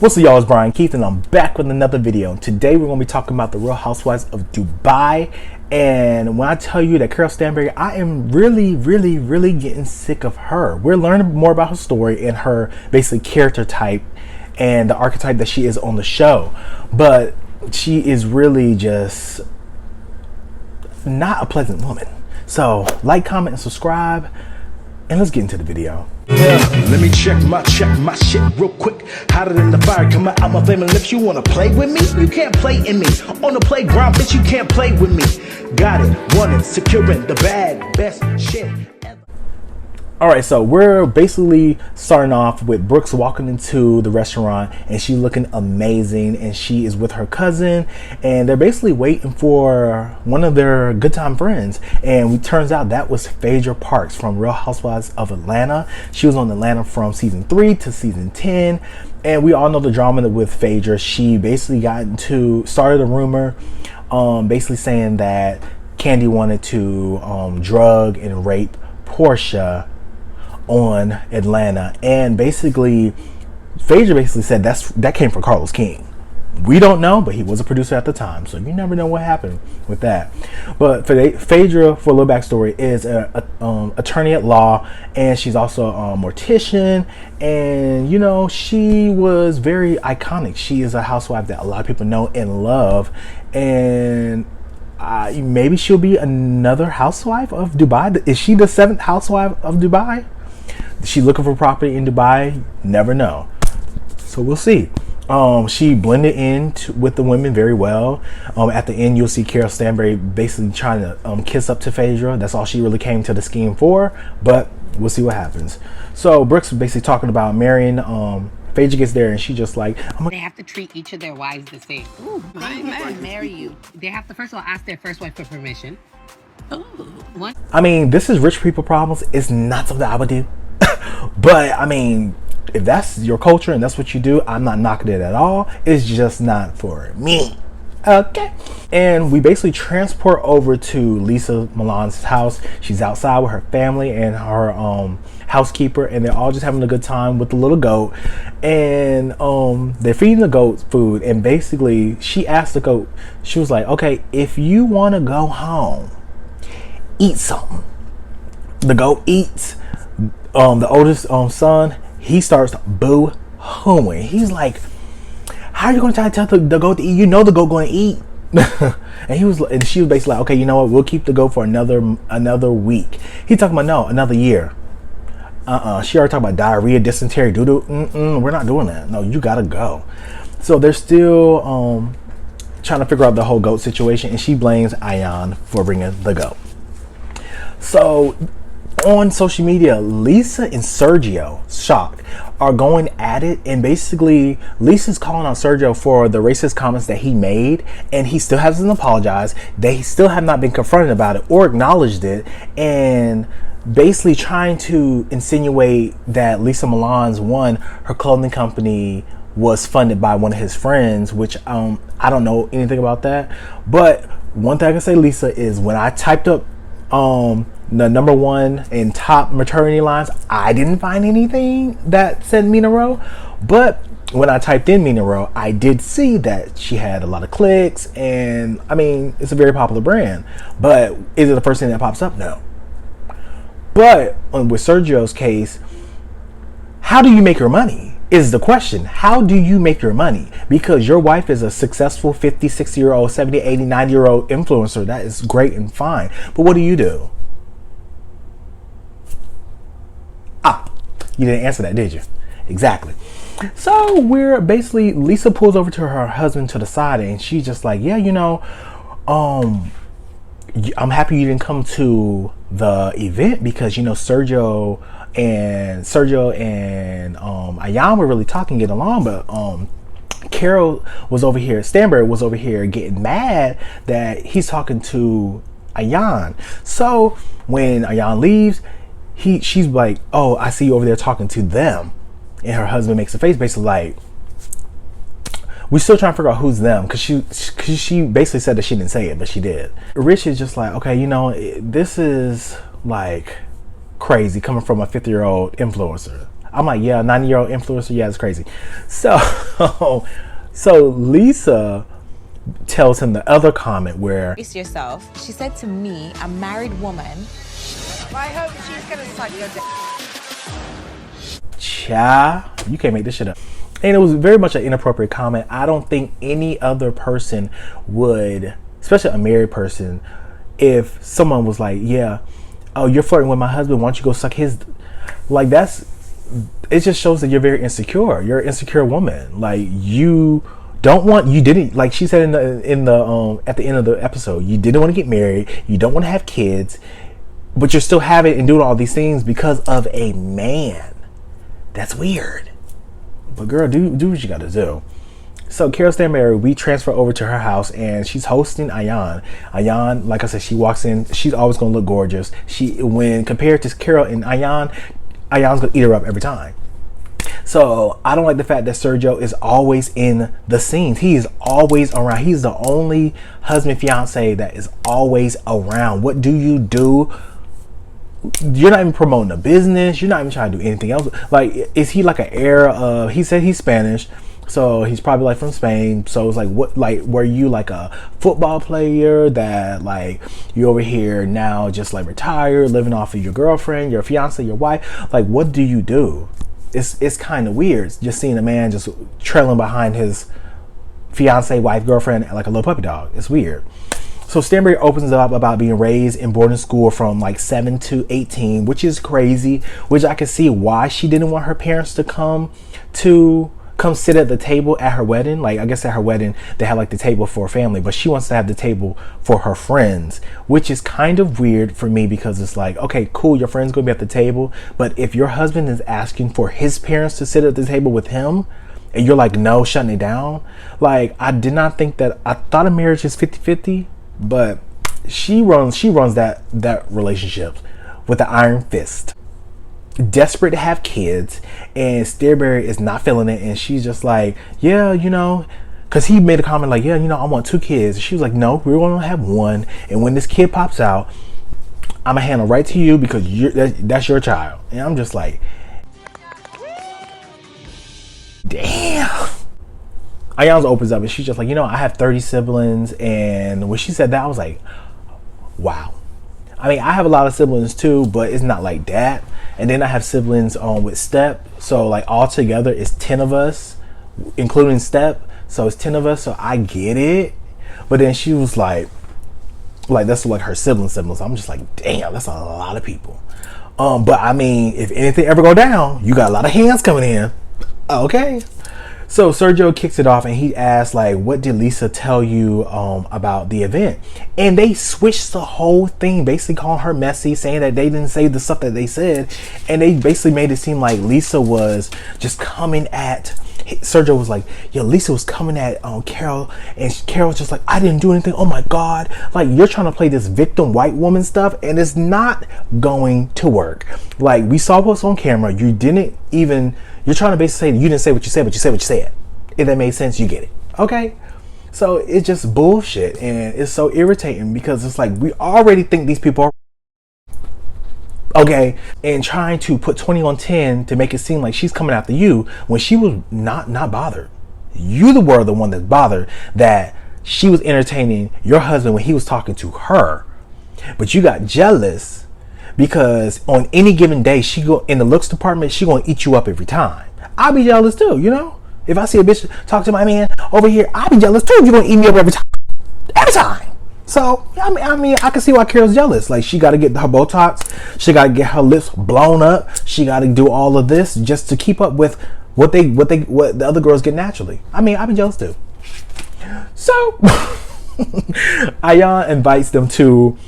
What's up, y'all? It's Brian Keith, and I'm back with another video. Today we're going to be talking about the Real Housewives of Dubai. And when I tell you that Carol Stanberry, I am really getting sick of her. We're learning more about her story and her basically character type and the archetype that she is on the show. But she is really just not a pleasant woman. So like, comment, and subscribe, and let's get into the video. Yeah, let me check my shit real quick. Hotter than the fire coming out my flaming lips. You wanna play with me? You can't play in me. On the playground, bitch, you can't play with me. Got it, want it, securing the bag, best shit ever. Alright, so we're basically starting off with Brooks walking into the restaurant and she's looking amazing, and she is with her cousin, and they're basically waiting for one of their good time friends, and it turns out that was Phaedra Parks from Real Housewives of Atlanta. She was on Atlanta from season 3 to season 10, and we all know the drama with Phaedra. She basically started a rumor basically saying that Candy wanted to drug and rape Portia on Atlanta, and basically Phaedra basically said that came from Carlos King. We don't know, but he was a producer at the time, so you never know what happened with that. But Phaedra, for a little backstory, is an attorney at law, and she's also a mortician, and you know, she was very iconic. She is a housewife that a lot of people know and love, and maybe she'll be another housewife of Dubai. Is she the 7th housewife of Dubai? Is she looking for property in Dubai? Never know. So we'll see. She blended in with the women very well. At the end, you'll see Carol Stanberry basically trying to kiss up to Phaedra. That's all she really came to the scheme for, but we'll see what happens. So Brooks was basically talking about marrying. Phaedra gets there and she just like, they have to treat each of their wives the same. Ooh, they have to marry you. They have to first of all ask their first wife for permission. Ooh, what? I mean, this is rich people problems. It's not something I would do. But I mean, if that's your culture and that's what you do, I'm not knocking it at all. It's just not for me. Okay. And we basically transport over to Lisa Milan's house. She's outside with her family and her housekeeper, and they're all just having a good time with the little goat. And they're feeding the goat food, and basically she asked the goat, she was like, okay, if you want to go home, eat something. The goat eats. The oldest son, he starts boo-hooing. He's like, how are you going to try to tell the goat to eat? You know the goat going to eat. and she was basically like, okay, you know what? We'll keep the goat for another week. He talking about, no, another year. She already talking about diarrhea, dysentery, doo-doo. We're not doing that. No, you got to go. So they're still trying to figure out the whole goat situation, and she blames Ayan for bringing the goat. So on social media, Lisa and Sergio, shocked, are going at it, and basically Lisa's calling out Sergio for the racist comments that he made, and he still hasn't apologized. They still have not been confronted about it or acknowledged it, and basically trying to insinuate that Lisa Milan's her clothing company was funded by one of his friends, which I don't know anything about that. But one thing I can say, Lisa, is when I typed up the number 1 and top maternity lines, I didn't find anything that said Mina Rowe. But when I typed in Mina Rowe, I did see that she had a lot of clicks, and I mean, it's a very popular brand. But is it the first thing that pops up? No. But with Sergio's case, how do you make your money is the question. How do you make your money? Because your wife is a successful 50, 60-year-old, 70, 80, 90-year-old influencer. That is great and fine. But what do? You didn't answer that, did you? Exactly. So we're basically, Lisa pulls over to her husband to the side, and she's just like, yeah, you know, I'm happy you didn't come to the event because, you know, Sergio and Ayan were really talking, getting along, but Carol was over here, Stanberry was over here getting mad that he's talking to Ayan. So when Ayan leaves, she's like, oh, I see you over there talking to them. And her husband makes a face basically like, we're still trying to figure out who's them, because she basically said that she didn't say it, but she did. Rich is just like, okay, you know, this is like crazy coming from a 50-year-old influencer. I'm like, yeah, 90-year-old influencer, yeah, it's crazy. So so Lisa tells him the other comment where yourself. She said to me, a married woman. I hope she's gonna suck your dick. Cha, you can't make this shit up. And it was very much an inappropriate comment. I don't think any other person would, especially a married person, if someone was like, yeah, oh, you're flirting with my husband, why don't you go suck his, like, that's, it just shows that you're very insecure. You're an insecure woman. Like, you didn't, like she said in the at the end of the episode, you didn't want to get married, you don't want to have kids, but you're still having and doing all these things because of a man. That's weird. But girl, do what you gotta do. So Carol Stanberry, we transfer over to her house and she's hosting Ayan. Ayan, like I said, she walks in, she's always gonna look gorgeous. When compared to Carol and Ayan's gonna eat her up every time. So I don't like the fact that Sergio is always in the scenes. He is always around. He's the only husband, fiance that is always around. What do you do? You're not even promoting a business. You're not even trying to do anything else. Like, is he like an heir of, he said he's Spanish, so he's probably like from Spain. So it's like, what, like, were you like a football player that like you over here now just like retired, living off of your girlfriend, your fiance, your wife? Like, what do you do? It's kind of weird just seeing a man just trailing behind his fiance, wife, girlfriend like a little puppy dog. It's weird. So Stanberry opens up about being raised in boarding school from like 7 to 18, which is crazy, which I can see why she didn't want her parents to come sit at the table at her wedding. Like, I guess at her wedding they had like the table for her family, but she wants to have the table for her friends, which is kind of weird for me because it's like, okay, cool, your friend's gonna be at the table, but if your husband is asking for his parents to sit at the table with him and you're like, no, shutting it down. Like, I did not think that. I thought a marriage is 50-50, but she runs that relationship with the iron fist. Desperate to have kids, and Stanberry is not feeling it, and she's just like, yeah, you know, because he made a comment like, yeah, you know, I want 2 kids. And she was like, no, we're gonna have 1, and when this kid pops out, I'm gonna hand it right to you because that's your child. And I'm just like, damn. Ayan's opens up and she's just like, you know, I have 30 siblings. And when she said that, I was like, wow. I mean, I have a lot of siblings too, but it's not like that. And then I have siblings with Step. So like all together it's 10 of us, including Step. So it's 10 of us. So I get it. But then she was like that's like her siblings. I'm just like, damn, that's a lot of people. But I mean, if anything ever go down, you got a lot of hands coming in. Okay. So Sergio kicks it off and he asks, like, what did Lisa tell you about the event? And they switched the whole thing, basically calling her messy, saying that they didn't say the stuff that they said. And they basically made it seem like Lisa was just coming at, Sergio was like, yo, Lisa was coming at Carol, and Carol was just like, I didn't do anything. Oh my God. Like, you're trying to play this victim white woman stuff, and it's not going to work. Like, we saw what's on camera. You're trying to basically say you didn't say what you said, but you said what you said. If that made sense, you get it. Okay? So it's just bullshit, and it's so irritating because it's like, we already think these people are okay, and trying to put 20 on 10 to make it seem like she's coming after you when she was not bothered. You were the one that's bothered that she was entertaining your husband when he was talking to her. But you got jealous because on any given day, she go in the looks department, she gonna eat you up every time. I'll be jealous too, you know? If I see a bitch talk to my man over here, I'll be jealous too if you're gonna eat me up every time. Every time. So, I mean, I can see why Carol's jealous. Like, she got to get her Botox. She got to get her lips blown up. She got to do all of this just to keep up with what the other girls get naturally. I mean, I'd be jealous too. So, Ayan invites them to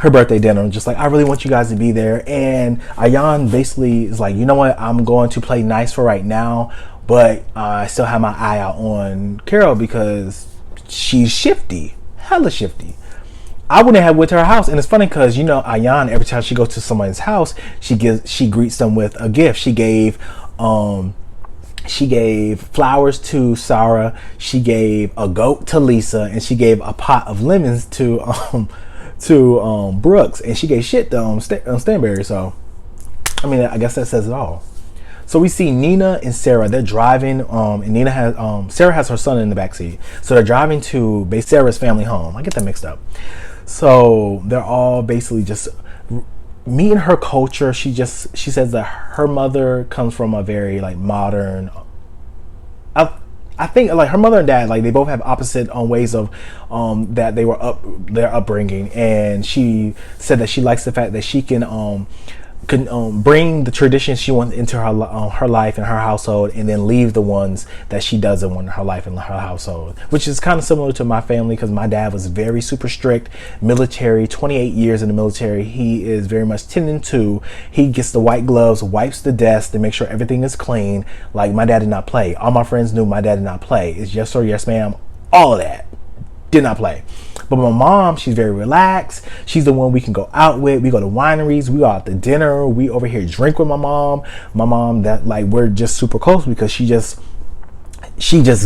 her birthday dinner. And just like, I really want you guys to be there. And Ayan basically is like, you know what? I'm going to play nice for right now. But I still have my eye out on Carol because she's shifty. Hella shifty. I wouldn't have went to her house, and it's funny because, you know, Ayan, every time she goes to somebody's house, she greets them with a gift. She gave flowers to Sarah, she gave a goat to Lisa, and she gave a pot of lemons to Brooks, and she gave shit to Stanberry. So I mean, I guess that says it all. So we see Nina and Sarah. They're driving, and Nina has Sarah has her son in the backseat. So they're driving to Sarah's family home. I get that mixed up. So they're all basically just meeting her culture. She says that her mother comes from a very like modern. I think like her mother and dad, like they both have opposite ways of that they were their upbringing, and she said that she likes the fact that she can bring the traditions she wants into her life and her household, and then leave the ones that she doesn't want in her life and her household, which is kind of similar to my family, because my dad was very super strict, military, 28 years in the military. He is very much 10 and 2. He gets the white gloves, wipes the desk to make sure everything is clean. Like, my dad did not play. All my friends knew my dad did not play. It's yes sir, yes ma'am, all of that. Did not play. But my mom, she's very relaxed. She's the one we can go out with. We go to wineries. We go out to dinner. We over here drink with my mom. My mom, that like we're just super close because she just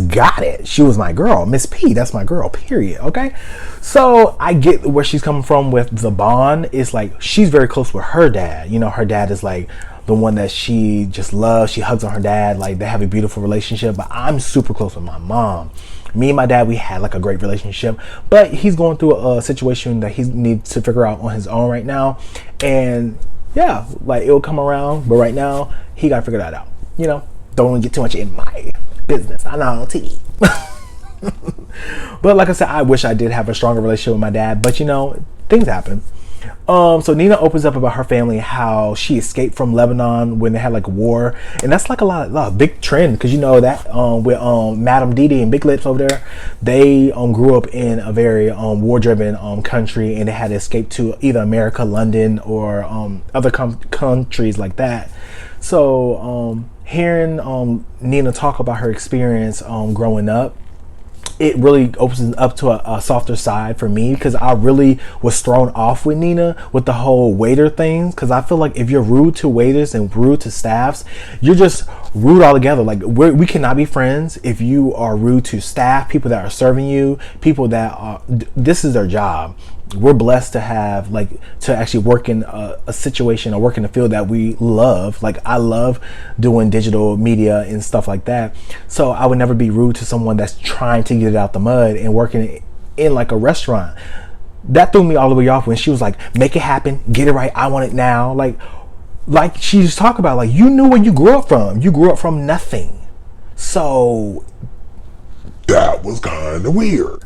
got it. She was my girl. Miss P, that's my girl, period. Okay? So I get where she's coming from with the bond. It's like she's very close with her dad. You know, her dad is like the one that she just loves. She hugs on her dad. Like, they have a beautiful relationship. But I'm super close with my mom. Me and my dad, we had like a great relationship, but he's going through a situation that he needs to figure out on his own right now. And yeah, like it'll come around, but right now he got to figure that out. You know, don't want to get too much in my business. I know, T. But like I said, I wish I did have a stronger relationship with my dad, but you know, things happen. So Nina opens up about her family, how she escaped from Lebanon when they had like a war, and that's like a lot of big trend, because you know that with Madam Didi and Big Lips over there, they grew up in a very war-driven country, and they had to escape to either America, London, or other countries like that. So hearing Nina talk about her experience growing up, it really opens up to a softer side for me, because I really was thrown off with Nina with the whole waiter thing, because I feel like if you're rude to waiters and rude to staffs, you're just rude altogether. Like, we cannot be friends if you are rude to staff, people that are serving you, people that are, this is their job. We're blessed to have, like, to actually work in a situation or work in a field that we love. Like, I love doing digital media and stuff like that. So I would never be rude to someone that's trying to get it out the mud and working in like a restaurant. That threw me all the way off when she was like, make it happen, get it right, I want it now. Like she just talked about, like, you knew where you grew up from. You grew up from nothing. So that was kind of weird.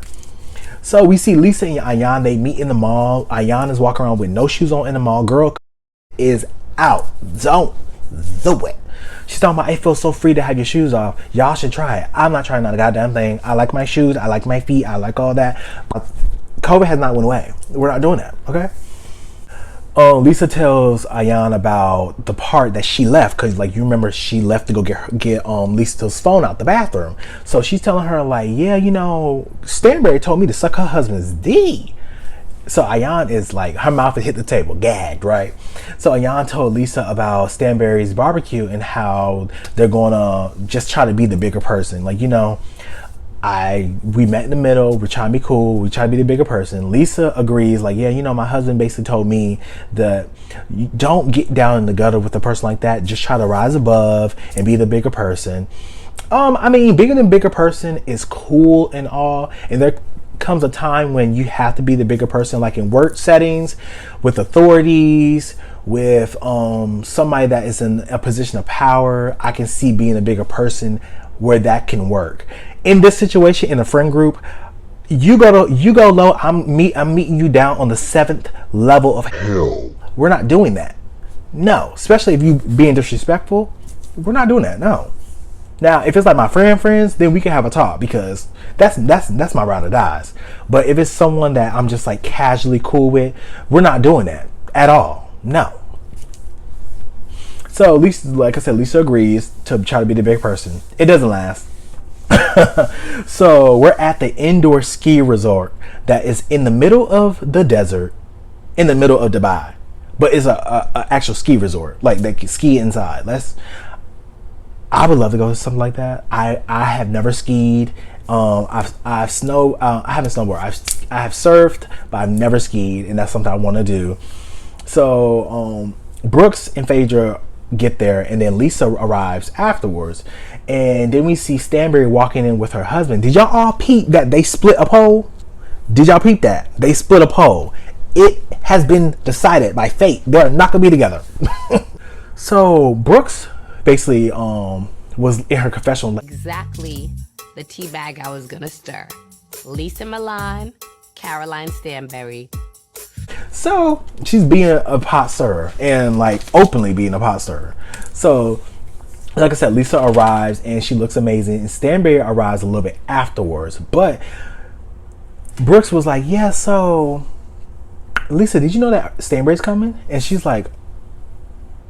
So we see Lisa and Ayan, they meet in the mall. Ayan is walking around with no shoes on in the mall. Girl is out. Don't do it. She's talking about, it feels so free to have your shoes off. Y'all should try it. I'm not trying not a goddamn thing. I like my shoes. I like my feet. I like all that. But COVID has not went away. We're not doing that, okay? Lisa tells Ayan about the part that she left, because, like, you remember she left to go get Lisa's phone out the bathroom. So she's telling her, like, yeah, you know, Stanberry told me to suck her husband's D. So Ayan is like, her mouth has hit the table, gagged, right? So Ayan told Lisa about Stanberry's barbecue and how they're gonna just try to be the bigger person. Like, you know, we met in the middle, we're trying to be cool, we try to be the bigger person. Lisa agrees, like, yeah, you know, my husband basically told me that you don't get down in the gutter with a person like that, just try to rise above and be the bigger person. I mean, bigger than bigger person is cool and all, and there comes a time when you have to be the bigger person, like in work settings, with authorities, with somebody that is in a position of power. I can see being a bigger person where that can work. In this situation, in a friend group, you go low, I'm meeting you down on the 7th level of hell. We're not doing that. No, especially if you being disrespectful, we're not doing that. No. Now, if it's like my friends, then we can have a talk, because that's my ride or dies. But if it's someone that I'm just like casually cool with, we're not doing that at all. No. So Lisa, like I said, Lisa agrees to try to be the big person. It doesn't last. So we're at the indoor ski resort that is in the middle of the desert, in the middle of Dubai, but it's a actual ski resort. Like, they can ski inside. I would love to go to something like that. I have never skied. I haven't snowboarded. I have surfed, but I've never skied, and that's something I want to do. So Brooks and Phaedra get there, and then Lisa arrives afterwards. And then we see Stanberry walking in with her husband. Did y'all all peep that they split a pole? Did y'all peep that? They split a pole. It has been decided by fate. They're not gonna be together. So Brooks basically was in her confessional. Exactly the tea bag I was gonna stir. Lisa Milan, Caroline Stanberry. So she's being a pot stirrer, and like openly being a pot stirrer. So like I said, Lisa arrives and she looks amazing, and Stanberry arrives a little bit afterwards. But Brooks was like, yeah, so Lisa, did you know that Stanberry's coming? And she's like,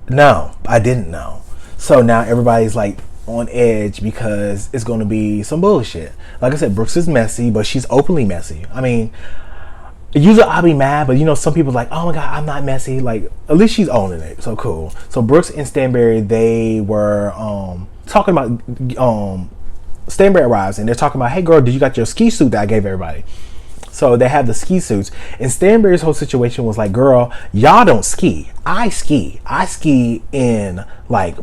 no, I didn't know. So now everybody's like on edge because it's going to be some bullshit. Like I said, Brooks is messy, but she's openly messy. I mean, usually I'll be mad, but you know, some people like, oh my God, I'm not messy. Like, at least she's owning it. So cool. So Brooks and Stanberry, they were talking about, Stanberry arrives and they're talking about, hey girl, did you got your ski suit that I gave everybody? So they have the ski suits, and Stanberry's whole situation was like, girl, y'all don't ski. I ski. I ski in, like,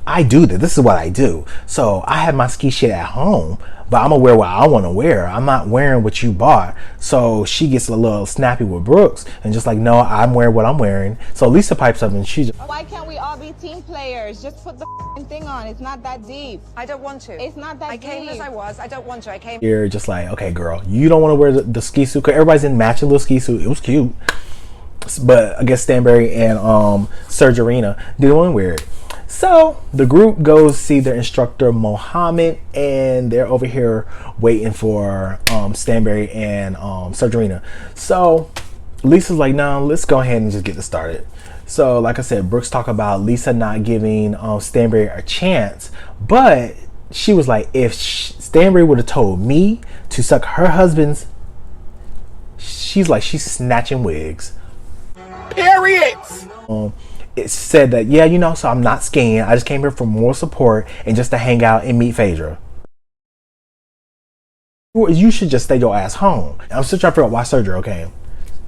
I do this. This is what I do. So I have my ski shit at home, but I'm gonna wear what I want to wear. I'm not wearing what you bought. So she gets a little snappy with Brooks and just like, no, I'm wearing what I'm wearing. So Lisa pipes up and she's, why can't we all be team players? Just put the thing on. It's not that deep. I don't want to. It's not that I came deep. as I was. I don't want to. I came. you're just like, okay, girl, you don't want to wear the ski suit because everybody's in matching little ski suit. It was cute, but I guess Stanberry and Sergerina didn't want to wear it. So the group goes see their instructor Mohammed, and they're over here waiting for Stanberry and Sergerina. So Lisa's like, no, let's go ahead and just get this started. So like I said, Brooks talked about Lisa not giving Stanberry a chance, but she was like, if Stanberry would have told me to suck her husband's, she's like, she's snatching wigs. Period. It said that, yeah, you know, so I'm not skiing. I just came here for more support and just to hang out and meet Phaedra. You should just stay your ass home. I'm still trying to figure out why Sergio came,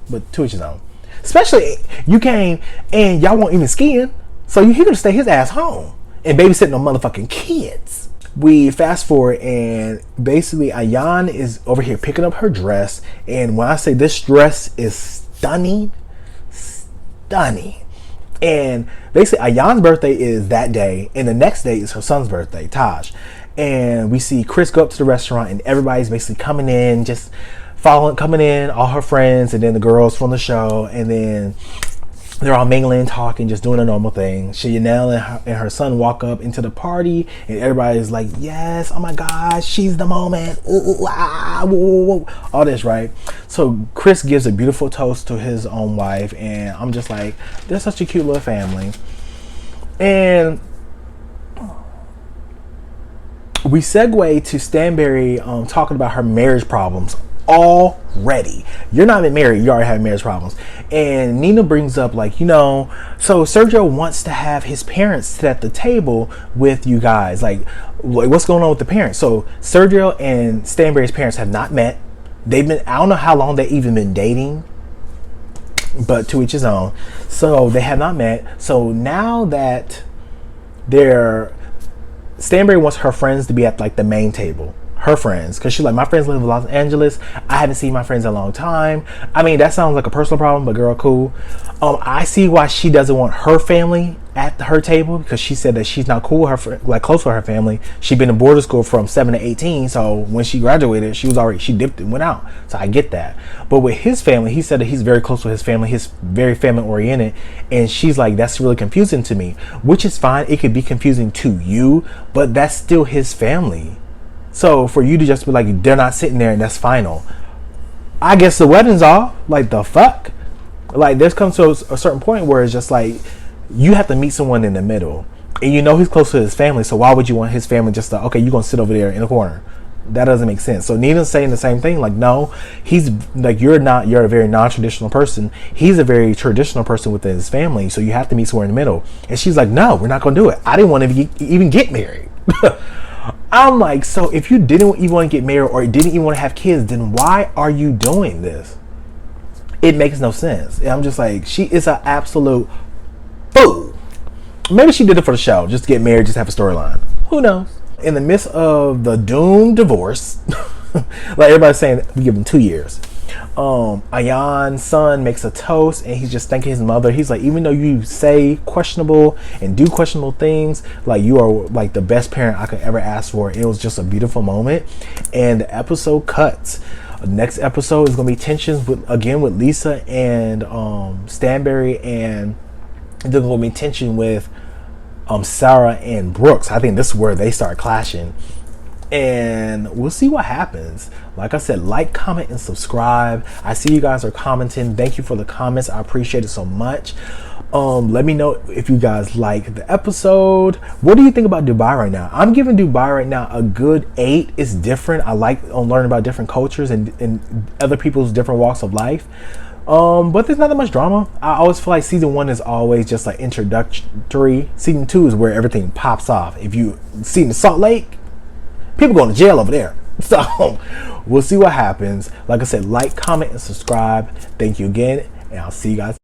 but to each his own. Especially you came and y'all weren't even skiing, so he could stay his ass home and babysitting on motherfucking kids. We fast forward and basically Ayan is over here picking up her dress, and when I say this dress is stunning. And basically Ayan's birthday is that day, and the next day is her son's birthday, Taj. And we see Chris go up to the restaurant, and everybody's basically coming in, just coming in, all her friends, and then the girls from the show, and then they're all mingling, talking, just doing a normal thing. Chanel and her son walk up into the party, and everybody's like, yes, oh my gosh, she's the moment. Ooh, ah, woo, woo, all this, right? So Chris gives a beautiful toast to his own wife, and I'm just like, they're such a cute little family. And we segue to Stanberry talking about her marriage problems already. You're not even married, you already have marriage problems. And Nina brings up, like, you know, so Sergio wants to have his parents sit at the table with you guys. Like what's going on with the parents? So Sergio and Stanberry's parents have not met. They've been, I don't know how long they've even been dating, but to each his own. So they have not met. So now that Stanberry wants her friends to be at like the main table. Her friends, because she's like, my friends live in Los Angeles. I haven't seen my friends in a long time. I mean, that sounds like a personal problem, but girl, cool. I see why she doesn't want her family at her table, because she said that she's not cool with her, like close with her family. She'd been in boarding school from 7 to 18, so when she graduated, she dipped and went out. So I get that. But with his family, he said that he's very close with his family. He's very family oriented, and she's like, that's really confusing to me, which is fine. It could be confusing to you, but that's still his family. So for you to just be like, they're not sitting there and that's final. I guess the wedding's off. Like, the fuck? Like, there's comes to a certain point where it's just like, you have to meet someone in the middle. And you know he's close to his family, so why would you want his family just to, okay, you're going to sit over there in the corner? That doesn't make sense. So Nina's saying the same thing. Like, no, he's like, you're a very non-traditional person. He's a very traditional person within his family, so you have to meet somewhere in the middle. And she's like, no, we're not going to do it. I didn't want to even get married. I'm like, so if you didn't even want to get married or didn't even want to have kids, then why are you doing this? It makes no sense. And I'm just like, she is an absolute fool. Maybe she did it for the show, just to get married, just have a storyline. Who knows? In the midst of the doomed divorce, like everybody's saying, we give him 2 years. Ayan's son makes a toast and he's just thanking his mother. He's like, even though you say questionable and do questionable things, like you are like the best parent I could ever ask for. It was just a beautiful moment. And the episode cuts. Next episode is gonna be tensions with Lisa and Stanberry, and there's gonna be tension with Sarah and Brooks. I think this is where they start clashing. And we'll see what happens. Like I said, like, comment, and subscribe. I see you guys are commenting. Thank you for the comments. I appreciate it so much. Let me know if you guys like the episode. What do you think about Dubai right now? I'm giving Dubai right now a good 8. It's different. I like learning about different cultures and other people's different walks of life. But there's not that much drama. I always feel like season 1 is always just like introductory. Season 2 is where everything pops off. If you seen the Salt Lake, people going to jail over there. So we'll see what happens. Like I said, like, comment, and subscribe. Thank you again, and I'll see you guys.